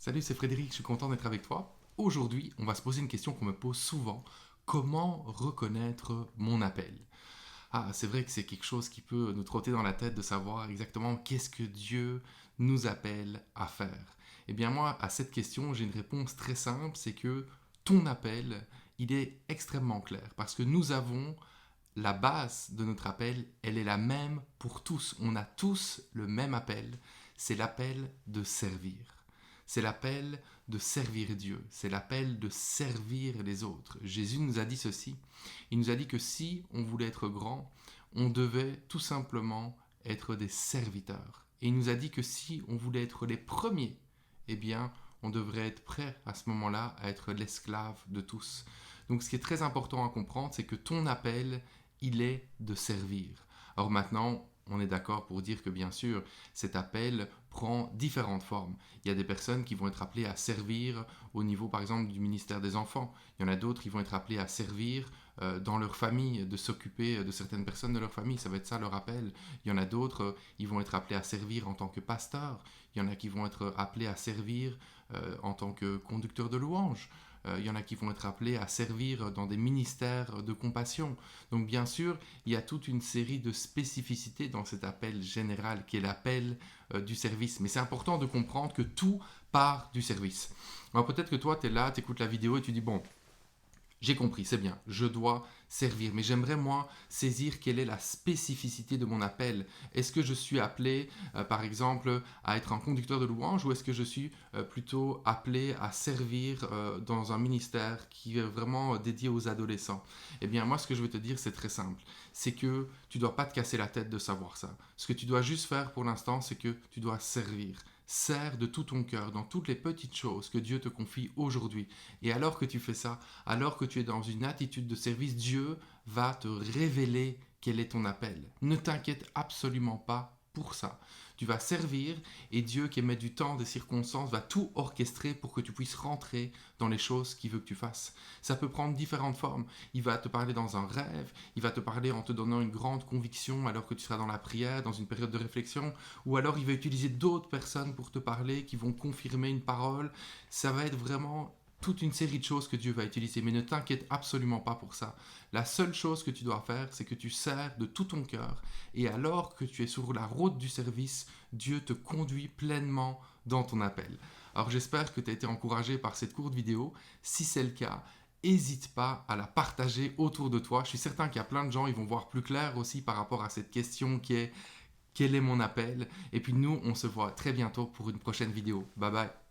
Salut, c'est Frédéric, je suis content d'être avec toi. Aujourd'hui, on va se poser une question qu'on me pose souvent. Comment reconnaître mon appel? Ah, c'est vrai que c'est quelque chose qui peut nous trotter dans la tête de savoir exactement qu'est-ce que Dieu nous appelle à faire. Eh bien moi, à cette question, j'ai une réponse très simple, c'est que ton appel, il est extrêmement clair parce que nous avons la base de notre appel, elle est la même pour tous. On a tous le même appel, c'est l'appel de servir. C'est l'appel de servir Dieu, c'est l'appel de servir les autres. Jésus nous a dit ceci, il nous a dit que si on voulait être grand, on devait tout simplement être des serviteurs. Et il nous a dit que si on voulait être les premiers, eh bien, on devrait être prêt à ce moment-là à être l'esclave de tous. Donc ce qui est très important à comprendre, c'est que ton appel, il est de servir. Alors maintenant, on est d'accord pour dire que bien sûr, cet appel prend différentes formes. Il y a des personnes qui vont être appelées à servir au niveau par exemple du ministère des Enfants. Il y en a d'autres qui vont être appelées à servir dans leur famille, de s'occuper de certaines personnes de leur famille. Ça va être ça leur appel. Il y en a d'autres, ils vont être appelés à servir en tant que pasteur. Il y en a qui vont être appelés à servir en tant que conducteur de louanges. Il y en a qui vont être appelés à servir dans des ministères de compassion. Donc bien sûr, il y a toute une série de spécificités dans cet appel général qui est l'appel du service. Mais c'est important de comprendre que tout part du service. Alors peut-être que toi, tu es là, tu écoutes la vidéo et tu dis, bon, j'ai compris, c'est bien, je dois servir, mais j'aimerais moi saisir quelle est la spécificité de mon appel. Est-ce que je suis appelé, par exemple, à être un conducteur de louange ou est-ce que je suis plutôt appelé à servir dans un ministère qui est vraiment dédié aux adolescents? Eh bien, moi, ce que je veux te dire, c'est très simple. C'est que tu ne dois pas te casser la tête de savoir ça. Ce que tu dois juste faire pour l'instant, c'est que tu dois servir. Sers de tout ton cœur dans toutes les petites choses que Dieu te confie aujourd'hui. Et alors que tu fais ça, alors que tu es dans une attitude de service, Dieu va te révéler quel est ton appel. Ne t'inquiète absolument pas pour ça. Tu vas servir et Dieu qui émet du temps, des circonstances, va tout orchestrer pour que tu puisses rentrer dans les choses qu'il veut que tu fasses. Ça peut prendre différentes formes. Il va te parler dans un rêve, il va te parler en te donnant une grande conviction alors que tu seras dans la prière, dans une période de réflexion, ou alors il va utiliser d'autres personnes pour te parler qui vont confirmer une parole. Ça va être vraiment toute une série de choses que Dieu va utiliser, mais ne t'inquiète absolument pas pour ça. La seule chose que tu dois faire, c'est que tu sers de tout ton cœur, et alors que tu es sur la route du service, Dieu te conduit pleinement dans ton appel. Alors j'espère que tu as été encouragé par cette courte vidéo. Si c'est le cas, n'hésite pas à la partager autour de toi. Je suis certain qu'il y a plein de gens, ils vont voir plus clair aussi par rapport à cette question qui est quel est mon appel? Et puis nous, on se voit très bientôt pour une prochaine vidéo. Bye bye.